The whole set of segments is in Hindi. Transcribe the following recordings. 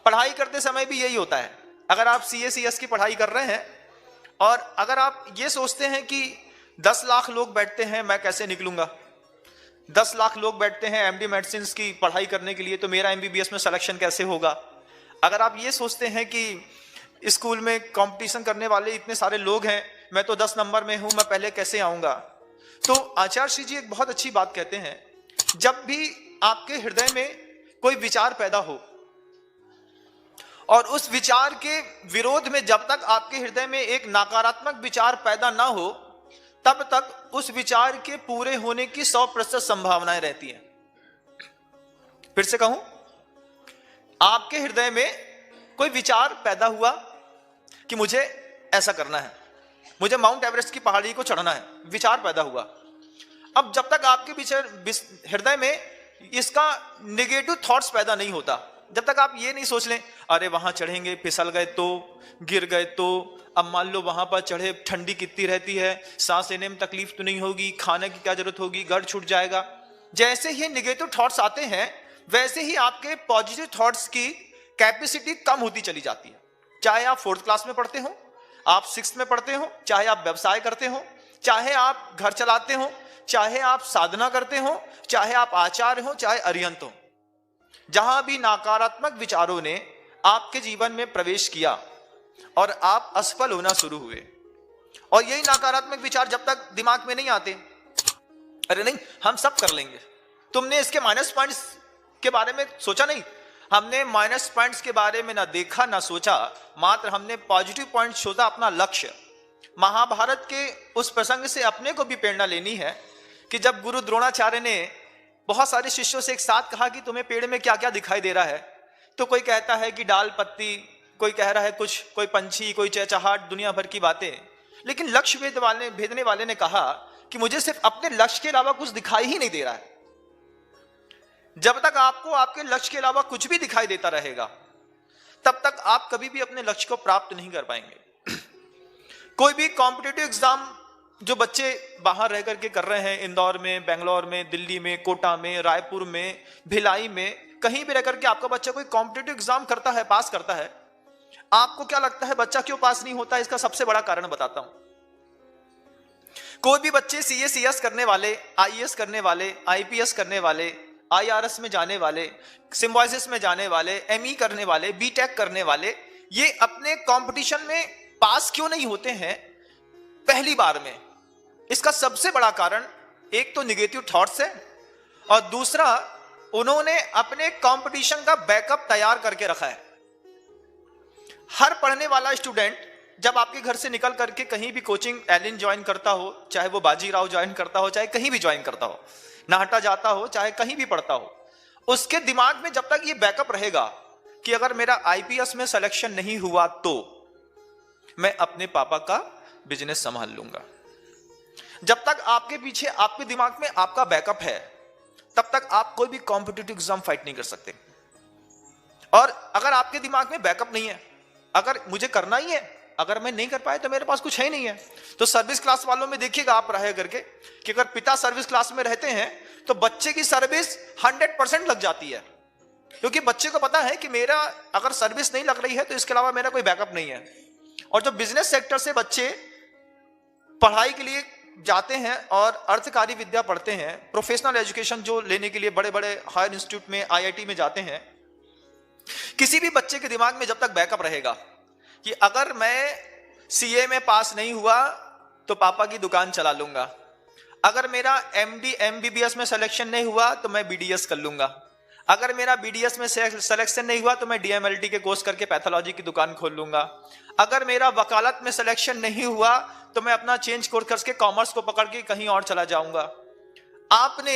पढ़ाई करते समय भी यही होता है। अगर आप CA/CS की पढ़ाई कर रहे हैं और अगर आप ये सोचते हैं कि 10 लाख लोग बैठते हैं, मैं कैसे निकलूंगा, 10 लाख लोग बैठते हैं MD मेडिसिन की पढ़ाई करने के लिए, तो मेरा MBBS में सिलेक्शन कैसे होगा। अगर आप ये सोचते हैं कि स्कूल में कंपटीशन करने वाले इतने सारे लोग हैं, मैं तो 10 नंबर में हूं, मैं पहले कैसे आऊंगा। तो आचार्य श्री जी एक बहुत अच्छी बात कहते हैं, जब भी आपके हृदय में कोई विचार पैदा हो और उस विचार के विरोध में जब तक आपके हृदय में एक नकारात्मक विचार पैदा ना हो, तब तक उस विचार के पूरे होने की 100% संभावनाएं रहती हैं। फिर से कहूं, आपके हृदय में कोई विचार पैदा हुआ कि मुझे ऐसा करना है, मुझे माउंट एवरेस्ट की पहाड़ी को चढ़ना है, विचार पैदा हुआ। अब जब तक आपके हृदय में इसका नेगेटिव थॉट्स पैदा नहीं होता, जब तक आप ये नहीं सोच लें अरे वहां चढ़ेंगे फिसल गए तो, गिर गए तो, अब मान लो वहां पर चढ़े ठंडी कितनी रहती है, सांस लेने में तकलीफ तो नहीं होगी, खाने की क्या जरूरत होगी, घर छूट जाएगा। जैसे ही नेगेटिव थॉट्स आते हैं वैसे ही आपके पॉजिटिव थॉट्स की कैपेसिटी कम होती चली जाती है। चाहे आप 4th क्लास में पढ़ते हो, आप 6th में पढ़ते हो, चाहे आप व्यवसाय करते हो, चाहे आप घर चलाते हो, चाहे आप साधना करते हो, चाहे आप आचार्य हो, चाहे अरिहंत हो, जहां भी नकारात्मक विचारों ने आपके जीवन में प्रवेश किया और आप असफल होना शुरू हुए, और यही नकारात्मक विचार जब तक दिमाग में नहीं आते, अरे नहीं हम सब कर लेंगे, तुमने इसके माइनस पॉइंट्स के बारे में सोचा नहीं, हमने माइनस पॉइंट्स के बारे में ना देखा ना सोचा, मात्र हमने पॉजिटिव पॉइंट सोचा, अपना लक्ष्य। महाभारत के उस प्रसंग से अपने को भी प्रेरणा लेनी है कि जब गुरु द्रोणाचार्य ने बहुत सारे शिष्यों से एक साथ कहा कि तुम्हें पेड़ में क्या क्या दिखाई दे रहा है, तो कोई कहता है कि डाल पत्ती, कोई कह रहा है कुछ, कोई पंछी, कोई चहचहाट, दुनिया भर की बातें। लेकिन लक्ष्य भेदने वाले ने कहा कि मुझे सिर्फ अपने लक्ष्य के अलावा कुछ दिखाई ही नहीं दे रहा है। जब तक आपको आपके लक्ष्य के अलावा कुछ भी दिखाई देता रहेगा, तब तक आप कभी भी अपने लक्ष्य को प्राप्त नहीं कर पाएंगे। कोई भी कॉम्पिटिटिव एग्जाम जो बच्चे बाहर रह करके कर रहे हैं, इंदौर में, बेंगलोर में, दिल्ली में, कोटा में, रायपुर में, भिलाई में, कहीं भी रह करके आपका बच्चा कोई कॉम्पिटिटिव एग्जाम करता है, पास करता है, आपको क्या लगता है बच्चा क्यों पास नहीं होता? इसका सबसे बड़ा कारण बताता हूं। कोई भी बच्चे CA/CS करने वाले, IAS करने वाले, IPS करने वाले, IRS में जाने वाले, सिम्बायोसिस में जाने वाले, ME करने वाले, BTech करने वाले, ये अपने कंपटीशन में पास क्यों नहीं होते हैं पहली बार में? इसका सबसे बड़ा कारण एक तो नेगेटिव थॉट्स है, और दूसरा उन्होंने अपने कंपटीशन का बैकअप तैयार करके रखा है। हर पढ़ने वाला स्टूडेंट जब आपके घर से निकल करके कहीं भी कोचिंग एलिन ज्वाइन करता हो, चाहे वो बाजीराव ज्वाइन करता हो, चाहे कहीं भी ज्वाइन करता हो, नाहटा जाता हो, चाहे कहीं भी पढ़ता हो, उसके दिमाग में जब तक ये बैकअप रहेगा कि अगर मेरा IPS में सिलेक्शन नहीं हुआ तो मैं अपने पापा का बिजनेस संभाल लूंगा, जब तक आपके पीछे आपके दिमाग में आपका बैकअप है, तब तक आप कोई भी कॉम्पिटिटिव एग्जाम फाइट नहीं कर सकते। और अगर आपके दिमाग में बैकअप नहीं है, अगर मुझे करना ही है, अगर मैं नहीं कर पाया तो मेरे पास कुछ है ही नहीं है, तो सर्विस क्लास वालों में देखिएगा आप रह करके कि अगर पिता सर्विस क्लास में रहते हैं तो बच्चे की सर्विस 100% लग जाती है, क्योंकि बच्चे को पता है कि मेरा अगर सर्विस नहीं लग रही है तो इसके अलावा मेरा कोई बैकअप नहीं है। और जो बिजनेस सेक्टर से बच्चे पढ़ाई के लिए जाते हैं और अर्थकारी विद्या पढ़ते हैं, प्रोफेशनल एजुकेशन जो लेने के लिए बड़े बड़े हायर इंस्टीट्यूट में, IIT में जाते हैं, किसी भी बच्चे के दिमाग में जब तक बैकअप रहेगा कि अगर मैं CA में पास नहीं हुआ तो पापा की दुकान चला लूंगा, अगर मेरा MD MBBS में सिलेक्शन नहीं हुआ तो मैं BDS कर लूंगा, अगर मेरा BDS में सिलेक्शन नहीं हुआ तो मैं DMLT के कोर्स करके पैथोलॉजी की दुकान खोल लूंगा, अगर मेरा वकालत में सिलेक्शन नहीं हुआ तो मैं अपना चेंज कोर्स करके कॉमर्स को पकड़ के कहीं और चला जाऊंगा। आपने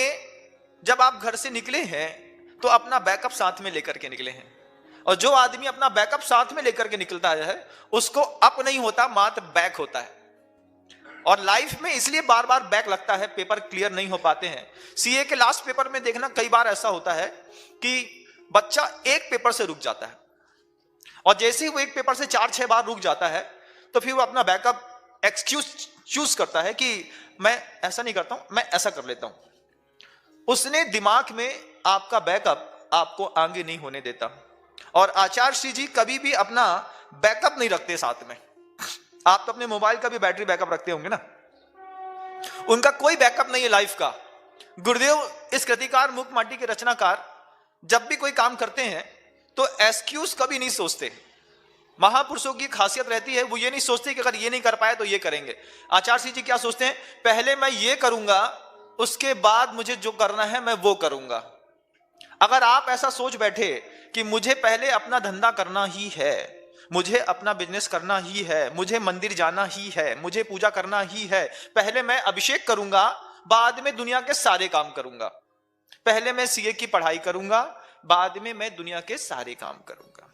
जब आप घर से निकले हैं तो अपना बैकअप साथ में लेकर के निकले हैं, और जो आदमी अपना बैकअप साथ में लेकर के निकलता है उसको अप नहीं होता, मात्र बैक होता है। और लाइफ में इसलिए बार बार बैक लगता है, पेपर क्लियर नहीं हो पाते हैं। CA के लास्ट पेपर में देखना कई बार ऐसा होता है कि बच्चा एक पेपर से रुक जाता है, और जैसे ही वो एक पेपर से 4-6 बार रुक जाता है तो फिर वो अपना बैकअप एक्सक्यूज चूज करता है कि मैं ऐसा नहीं करता हूं, मैं ऐसा कर लेता हूं। उसने दिमाग में आपका बैकअप आपको आगे नहीं होने देता, और आचार्य श्री जी कभी भी अपना बैकअप नहीं रखते साथ में। आप तो अपने मोबाइल का भी बैटरी बैकअप रखते होंगे ना, उनका कोई बैकअप नहीं है लाइफ का। गुरुदेव इस कृतिकार मुक्त माटी के रचनाकार जब भी कोई काम करते हैं तो एक्सक्यूज कभी नहीं सोचते। महापुरुषों की खासियत रहती है, वो ये नहीं सोचते कि अगर ये नहीं कर पाए तो ये करेंगे। आचार्य श्री जी क्या सोचते हैं, पहले मैं ये करूंगा, उसके बाद मुझे जो करना है मैं वो करूंगा। अगर आप ऐसा सोच बैठे कि मुझे पहले अपना धंधा करना ही है, मुझे अपना बिजनेस करना ही है, मुझे मंदिर जाना ही है, मुझे पूजा करना ही है, पहले मैं अभिषेक करूंगा, बाद में दुनिया के सारे काम करूंगा, पहले मैं सीए की पढ़ाई करूंगा, बाद में मैं दुनिया के सारे काम करूंगा।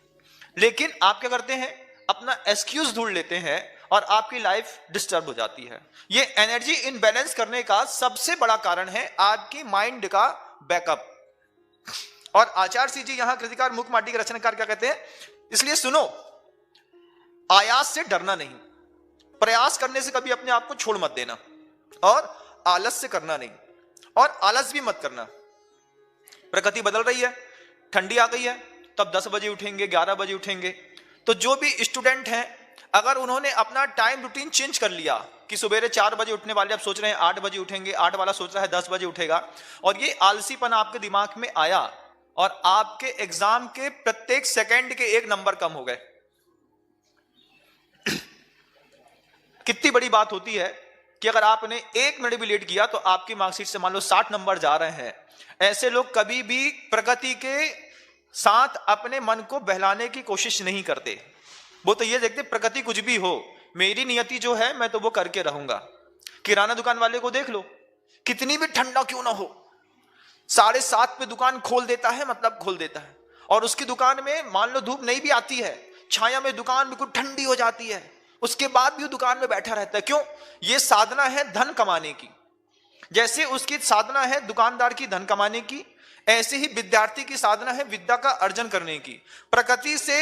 लेकिन आप क्या करते हैं, अपना एक्सक्यूज ढूंढ लेते हैं और आपकी लाइफ डिस्टर्ब हो जाती है। ये एनर्जी इनबैलेंस करने का सबसे बड़ा कारण है आपकी माइंड का बैकअप। और आचार्य श्री जी यहां कृतिकार मुक्त माटी के रचनाकार क्या कहते हैं, इसलिए सुनो, आयास से डरना नहीं, प्रयास करने से कभी अपने आप को छोड़ मत देना, और आलस से करना नहीं, और आलस भी मत करना। प्रकृति बदल रही है, ठंडी आ गई है, तब 10 बजे उठेंगे, 11 बजे उठेंगे। तो जो भी स्टूडेंट हैं, अगर उन्होंने अपना टाइम रूटीन चेंज कर लिया कि सुबह 4 बजे उठने वाले अब सोच रहे हैं 8 बजे उठेंगे, 8 वाला सोच रहा है 10 बजे उठेगा, और ये आलसीपन आपके दिमाग में आया और आपके एग्जाम के प्रत्येक सेकंड के 1 नंबर कम हो गए। कितनी बड़ी बात होती है कि अगर आपने 1 मिनट भी लेट किया तो आपकी मार्कशीट से मान लो 60 नंबर जा रहे हैं। ऐसे लोग कभी भी प्रगति के साथ अपने मन को बहलाने की कोशिश नहीं करते। वो तो ये देखते प्रगति कुछ भी हो, मेरी नियति जो है मैं तो वो करके रहूंगा। किराना दुकान वाले को देख लो, कितनी भी ठंडा क्यों ना हो, 7:30 पे दुकान खोल देता है, मतलब खोल देता है, और उसकी दुकान में मान लो धूप नहीं भी आती है, छाया में दुकान बिल्कुल ठंडी हो जाती है, उसके बाद भी वो दुकान में बैठा रहता है। क्यों? ये साधना है धन कमाने की। जैसे उसकी साधना है दुकानदार की धन कमाने की, ऐसे ही विद्यार्थी की साधना है विद्या का अर्जन करने की। प्रकृति से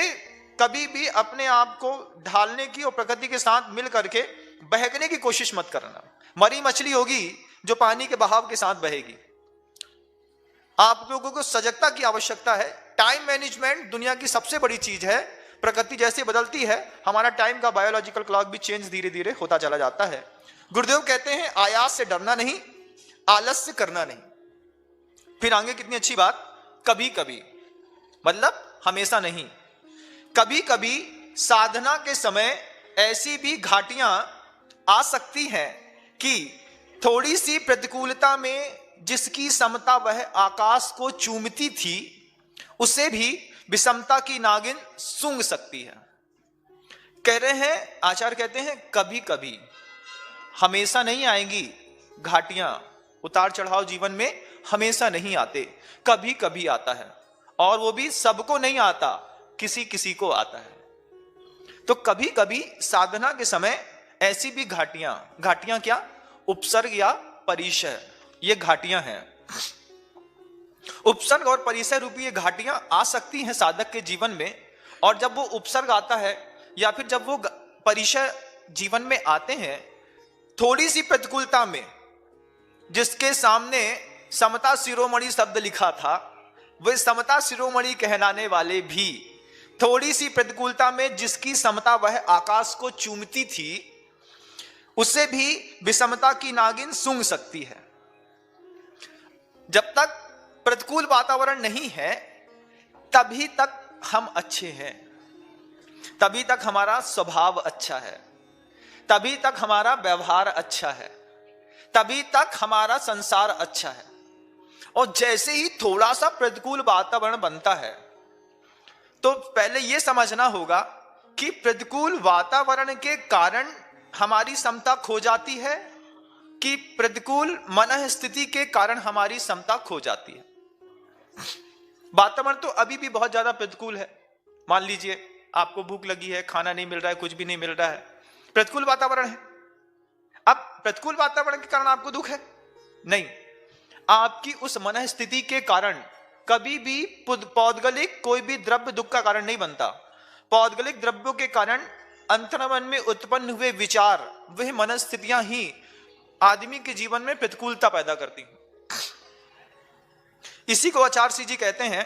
कभी भी अपने आप को ढालने की और प्रकृति के साथ मिल करके बहकने की कोशिश मत करना। मरी मछली होगी जो पानी के बहाव के साथ बहेगी। आप लोगों को सजगता की आवश्यकता है। टाइम मैनेजमेंट दुनिया की सबसे बड़ी चीज है। प्रकृति जैसे बदलती है, हमारा टाइम का बायोलॉजिकल क्लॉक भी चेंज धीरे धीरे होता चला जाता है। गुरुदेव कहते हैं आयास से डरना नहीं, आलस से करना नहीं। फिर आगे कितनी अच्छी बात, कभी कभी, मतलब हमेशा नहीं, कभी कभी साधना के समय ऐसी भी घाटियां आ सकती हैं कि थोड़ी सी प्रतिकूलता में जिसकी समता वह आकाश को चूमती थी, उसे भी विषमता की नागिन सूंघ सकती है। कह रहे हैं, आचार्य कहते हैं कभी कभी, हमेशा नहीं आएंगी घाटियां, उतार चढ़ाव जीवन में हमेशा नहीं आते, कभी कभी आता है, और वो भी सबको नहीं आता, किसी किसी को आता है। तो कभी कभी साधना के समय ऐसी भी घाटियां क्या, उपसर्ग या परिचय, ये घाटियां हैं। उपसर्ग और परिचय रूपी ये घाटियां आ सकती हैं साधक के जीवन में, और जब वो उपसर्ग आता है या फिर जब वो परिचय जीवन में आते हैं, थोड़ी सी प्रतिकूलता में जिसके सामने समता शिरोमणि शब्द लिखा था, वे समता शिरोमणि कहलाने वाले भी थोड़ी सी प्रतिकूलता में जिसकी समता वह आकाश को चूमती थी, उसे भी विषमता की नागिन सूंघ सकती है। जब तक प्रतिकूल वातावरण नहीं है तभी तक हम अच्छे हैं, तभी तक हमारा स्वभाव अच्छा है, तभी तक हमारा व्यवहार अच्छा है, तभी तक हमारा संसार अच्छा है। और जैसे ही थोड़ा सा प्रतिकूल वातावरण बनता है तो पहले यह समझना होगा कि प्रतिकूल वातावरण के कारण हमारी समता खो जाती है कि प्रतिकूल मन स्थिति के कारण हमारी समता खो जाती है। वातावरण तो अभी भी बहुत ज्यादा प्रतिकूल है। मान लीजिए आपको भूख लगी है, खाना नहीं मिल रहा है, कुछ भी नहीं मिल रहा है, प्रतिकूल वातावरण है। अब प्रतिकूल वातावरण के कारण आपको दुख है? नहीं, आपकी उस मन स्थिति के कारण कभी भी पौद्गलिक कोई भी द्रव्य दुख का कारण नहीं बनता। पौद्गलिक द्रव्यों के कारण अंतर्मन में उत्पन्न हुए विचार, वह मनस्थितियां ही आदमी के जीवन में प्रतिकूलता पैदा करती हैं। इसी को आचार्य श्री जी कहते हैं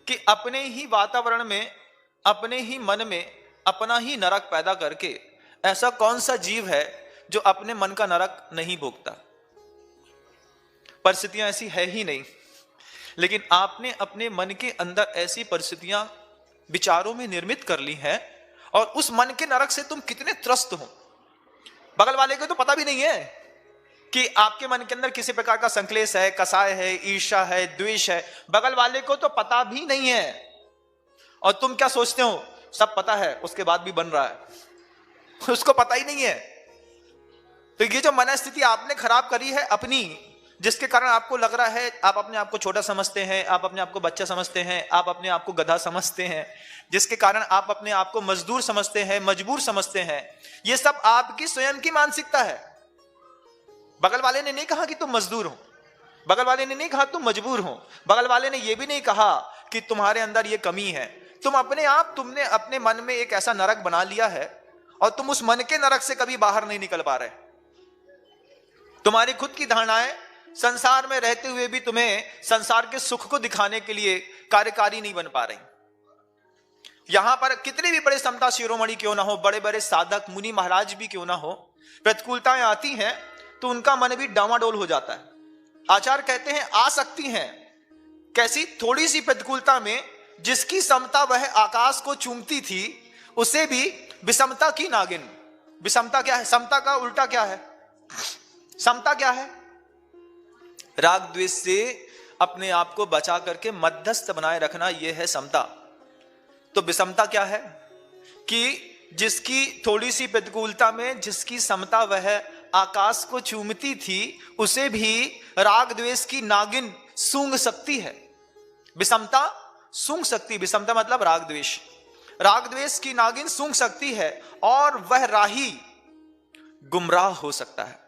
कि अपने ही वातावरण में, अपने ही मन में अपना ही नरक पैदा करके ऐसा कौन सा जीव है जो अपने मन का नरक नहीं भोगता? परिस्थितियां ऐसी है ही नहीं, लेकिन आपने अपने मन के अंदर ऐसी परिस्थितियां विचारों में निर्मित कर ली हैं, और उस मन के नरक से तुम कितने त्रस्त हो, बगल वाले को तो पता भी नहीं है कि आपके मन के अंदर किसी प्रकार का संक्लेश है, कसाय है, ईर्ष्या है, द्वेष है, बगल वाले को तो पता भी नहीं है। और तुम क्या सोचते हो, सब पता है, उसके बाद भी बन रहा है, उसको पता ही नहीं है। तो ये जो मनस्थिति आपने खराब करी है अपनी, जिसके कारण आपको लग रहा है, आप अपने आप को छोटा समझते हैं, आप अपने आप को बच्चा समझते हैं, आप अपने आप को गधा समझते हैं, जिसके कारण आप अपने आप को मजदूर समझते हैं, मजबूर समझते हैं, ये सब आपकी स्वयं की मानसिकता है। बगल वाले ने नहीं कहा कि तुम मजदूर हो, बगल वाले ने नहीं कहा तुम मजबूर हो, बगल वाले ने यह भी नहीं कहा कि तुम्हारे अंदर यह कमी है। तुम अपने आप, तुमने अपने मन में एक ऐसा नरक बना लिया है, और तुम उस मन के नरक से कभी बाहर नहीं निकल पा रहे। तुम्हारी खुद की धारणाएं संसार में रहते हुए भी तुम्हें संसार के सुख को दिखाने के लिए कार्यकारी नहीं बन पा रही। यहां पर कितने भी बड़े समता शिरोमणि क्यों ना हो, बड़े बड़े साधक मुनि महाराज भी क्यों ना हो, प्रतिकूलताएं आती हैं तो उनका मन भी डामाडोल हो जाता है। आचार्य कहते हैं आ सकती हैं, कैसी? थोड़ी सी प्रतिकूलता में जिसकी समता वह आकाश को चूमती थी, उसे भी विषमता की नागिन। विषमता क्या है? समता का उल्टा क्या है? समता क्या है? राग द्वेष से अपने आप को बचा करके मध्यस्थ बनाए रखना, यह है समता। तो विषमता क्या है? कि जिसकी थोड़ी सी प्रतिकूलता में जिसकी समता वह आकाश को चूमती थी, उसे भी राग द्वेष की नागिन सूंघ सकती है। विषमता सूंघ सकती, विषमता मतलब राग द्वेष, राग द्वेष की नागिन सूंघ सकती है, और वह राही गुमराह हो सकता है।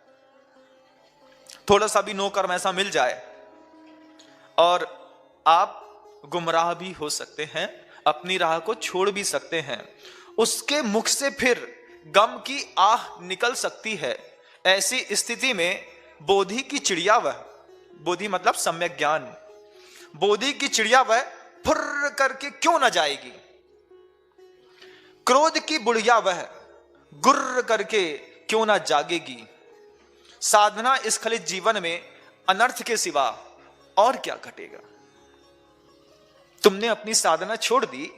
थोड़ा सा भी नो कर्म ऐसा मिल जाए और आप गुमराह भी हो सकते हैं, अपनी राह को छोड़ भी सकते हैं। उसके मुख से फिर गम की आह निकल सकती है। ऐसी स्थिति में बोधि की चिड़िया वह, बोधि मतलब सम्यक ज्ञान, बोधि की चिड़िया वह फुर्र करके क्यों ना जाएगी? क्रोध की बुढ़िया वह गुर्र करके क्यों ना जागेगी? साधना स्खलित जीवन में अनर्थ के सिवा और क्या घटेगा? तुमने अपनी साधना छोड़ दी।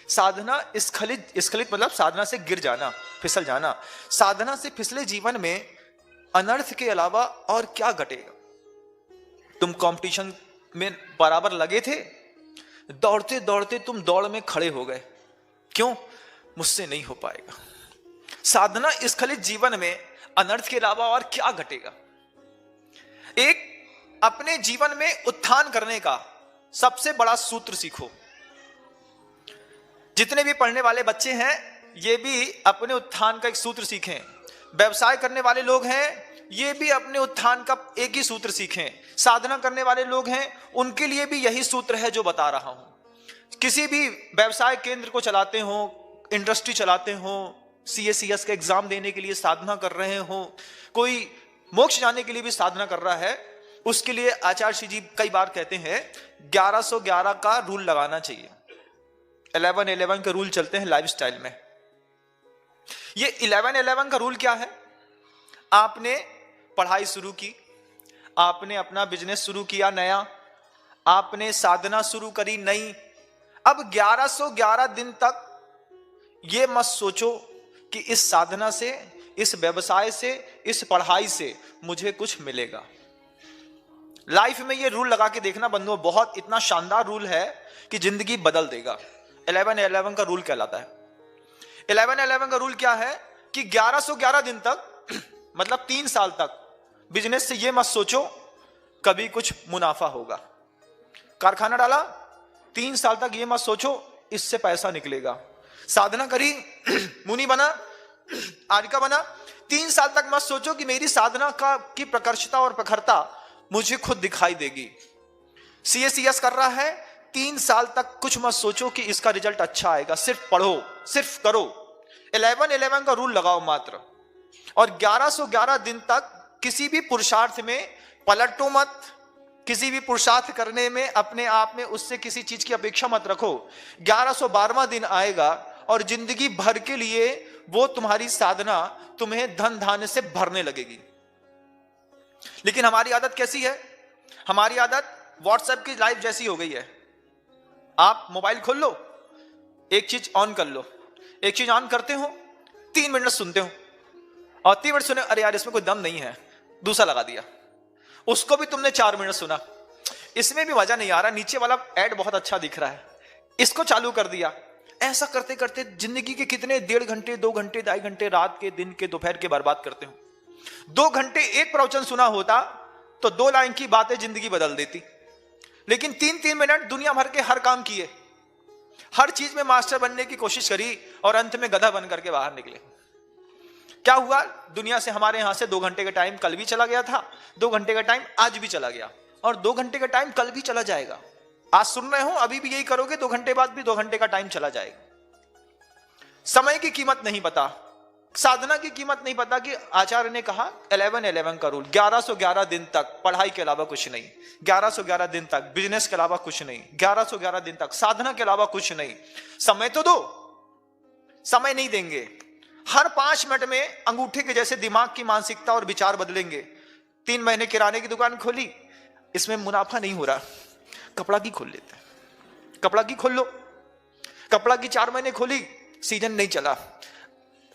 साधना स्खलित, स्खलित मतलब साधना से गिर जाना, फिसल जाना। साधना से फिसले जीवन में अनर्थ के अलावा और क्या घटेगा? तुम कंपटीशन में बराबर लगे थे, दौड़ते दौड़ते तुम दौड़ में खड़े हो गए, क्यों? मुझसे नहीं हो पाएगा। साधना स्खलित जीवन में अनर्थ के अलावा और क्या घटेगा? एक अपने जीवन में उत्थान करने का सबसे बड़ा सूत्र सीखो। जितने भी पढ़ने वाले बच्चे हैं, ये भी अपने उत्थान का एक सूत्र सीखें। व्यवसाय करने वाले लोग हैं, ये भी अपने उत्थान का एक ही सूत्र सीखें। साधना करने वाले लोग हैं, उनके लिए भी यही सूत्र है जो बता रहा हूं। किसी भी व्यवसाय केंद्र को चलाते हो, इंडस्ट्री चलाते हो, CACS का एग्जाम देने के लिए साधना कर रहे हो, कोई मोक्ष जाने के लिए भी साधना कर रहा है, उसके लिए आचार्य श्री जी कई बार कहते हैं 1111 का रूल लगाना चाहिए। 11-11 का रूल चलते हैं लाइफस्टाइल में। ये 11-11 का रूल क्या है? आपने पढ़ाई शुरू की, आपने अपना बिजनेस शुरू किया नया, आपने साधना शुरू करी नई। अब 1111 दिन तक ये मत सोचो कि इस साधना से, इस व्यवसाय से, इस पढ़ाई से मुझे कुछ मिलेगा। लाइफ में ये रूल लगा के देखना बंधुओं, बहुत इतना शानदार रूल है कि जिंदगी बदल देगा। 11-11 का रूल कहलाता है। 11-11 का रूल क्या है कि 1111 दिन तक मतलब 3 साल तक बिजनेस से ये मत सोचो कभी कुछ मुनाफा होगा। कारखाना डाला, 3 साल तक ये मत सोचो इससे पैसा निकलेगा। साधना करी, मुनि बना, आर्यका बना, 3 साल तक मत सोचो कि मेरी साधना का की प्रकर्षता और प्रखरता मुझे खुद दिखाई देगी। CACS कर रहा है, 3 साल तक कुछ मत सोचो कि इसका रिजल्ट अच्छा आएगा। सिर्फ पढ़ो, सिर्फ करो। 11-11 का रूल लगाओ मात्र, और 1111 दिन तक किसी भी पुरुषार्थ में पलटो मत, किसी भी पुरुषार्थ करने में अपने आप में उससे किसी चीज की अपेक्षा मत रखो। 1112वां दिन आएगा और जिंदगी भर के लिए वो तुम्हारी साधना तुम्हें धन धान्य से भरने लगेगी। लेकिन हमारी आदत कैसी है? हमारी आदत व्हाट्सएप की लाइव जैसी हो गई है। आप मोबाइल खोल लो, एक चीज ऑन कर लो, एक चीज ऑन करते हो, 3 मिनट सुनते हो और 3 मिनट सुने, अरे यार इसमें कोई दम नहीं है, दूसरा लगा दिया। उसको भी तुमने 4 मिनट सुना, इसमें भी मजा नहीं आ रहा, नीचे वाला ऐड बहुत अच्छा दिख रहा है, इसको चालू कर दिया। ऐसा करते करते जिंदगी के कितने 1.5 घंटे, 2 घंटे, 2.5 घंटे रात के, दिन के, दोपहर के बर्बाद करते हो। 2 घंटे एक प्रवचन सुना होता तो 2 लाइन की बातें जिंदगी बदल देती। लेकिन 3-3 मिनट दुनिया भर के हर काम किए, हर चीज में मास्टर बनने की कोशिश करी और अंत में गधा बन करके बाहर निकले। क्या हुआ? दुनिया से हमारे यहां से 2 घंटे का टाइम कल भी चला गया था, 2 घंटे का टाइम आज भी चला गया और 2 घंटे का टाइम कल भी चला जाएगा। आज सुन रहे हो, अभी भी यही करोगे, 2 घंटे बाद भी 2 घंटे का टाइम चला जाएगा। समय की कीमत नहीं पता, साधना की कीमत नहीं पता कि आचार्य ने कहा 11-11 का रूल, 1111 दिन तक पढ़ाई के अलावा कुछ नहीं, 1111 दिन तक बिजनेस के अलावा कुछ नहीं, 1111 दिन तक साधना के अलावा कुछ नहीं। समय तो दो, समय नहीं देंगे। हर 5 मिनट में अंगूठे के जैसे दिमाग की मानसिकता और विचार बदलेंगे। 3 महीने किराने की दुकान खोली, इसमें मुनाफा नहीं हो रहा, कपड़ा की खोल लेते हैं, कपड़ा की खोल लो। कपड़ा की 4 महीने खोली, सीजन नहीं चला,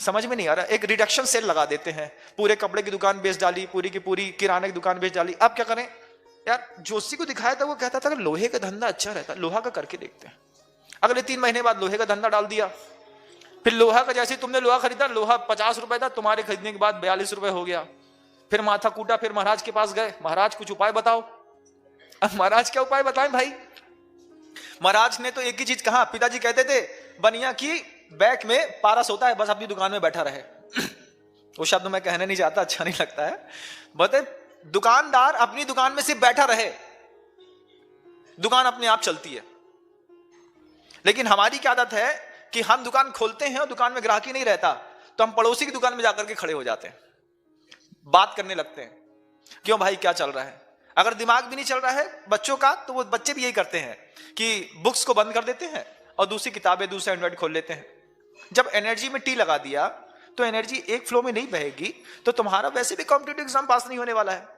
समझ में नहीं आ रहा, एक रिडक्शन सेल लगा देते हैं, पूरे कपड़े की दुकान बेच डाली, पूरी की पूरी किराने की दुकान बेच डाली। अब क्या करें यार? जोशी को दिखाया था, वो कहता था कि लोहे का धंधा अच्छा रहता, लोहा का करके देखते हैं। अगले 3 महीने बाद लोहे का धंधा डाल दिया। फिर लोहा का, जैसे तुमने लोहा खरीदा, लोहा 50 रुपए था, तुम्हारे खरीदने के बाद 42 रुपए हो गया। फिर माथा कूटा, फिर महाराज के पास गए, महाराज कुछ उपाय बताओ। अब महाराज क्या उपाय बताएं भाई? महाराज ने तो एक ही चीज कहा, पिताजी कहते थे बनिया की बैक में पारस होता है, बस अपनी दुकान में बैठा रहे। वो शब्द मैं कहने नहीं चाहता, अच्छा नहीं लगता है। बता, दुकानदार अपनी दुकान में सिर्फ बैठा रहे, दुकान अपने आप चलती है। लेकिन हमारी क्या आदत है कि हम दुकान खोलते हैं और दुकान में ग्राहक ही नहीं रहता, तो हम पड़ोसी की दुकान में जाकर के खड़े हो जाते हैं, बात करने लगते हैं, क्यों भाई क्या चल रहा है। अगर दिमाग भी नहीं चल रहा है बच्चों का, तो वो बच्चे भी यही करते हैं कि बुक्स को बंद कर देते हैं और दूसरी किताबें, दूसरा एंड्रॉइड खोल लेते हैं। जब एनर्जी में टी लगा दिया तो एनर्जी एक फ्लो में नहीं बहेगी, तो तुम्हारा वैसे भी कॉम्पिटिटिव एग्जाम पास नहीं होने वाला है।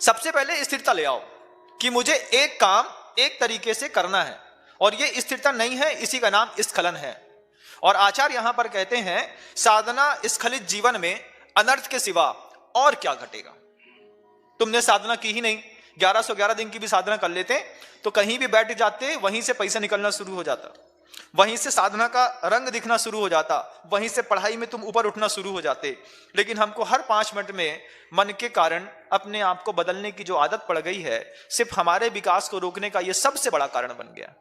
सबसे पहले स्थिरता ले आओ कि मुझे एक काम एक तरीके से करना है, और ये स्थिरता नहीं है, इसी का नाम स्खलन है। और आचार्य यहां पर कहते हैं साधना स्खलित जीवन में अनर्थ के सिवा और क्या घटेगा। तुमने साधना की ही नहीं, 1111 दिन की भी साधना कर लेते तो कहीं भी बैठ जाते, वहीं से पैसा निकलना शुरू हो जाता, वहीं से साधना का रंग दिखना शुरू हो जाता, वहीं से पढ़ाई में तुम ऊपर उठना शुरू हो जाते। लेकिन हमको हर 5 मिनट में मन के कारण अपने आप को बदलने की जो आदत पड़ गई है, सिर्फ हमारे विकास को रोकने का यह सबसे बड़ा कारण बन गया।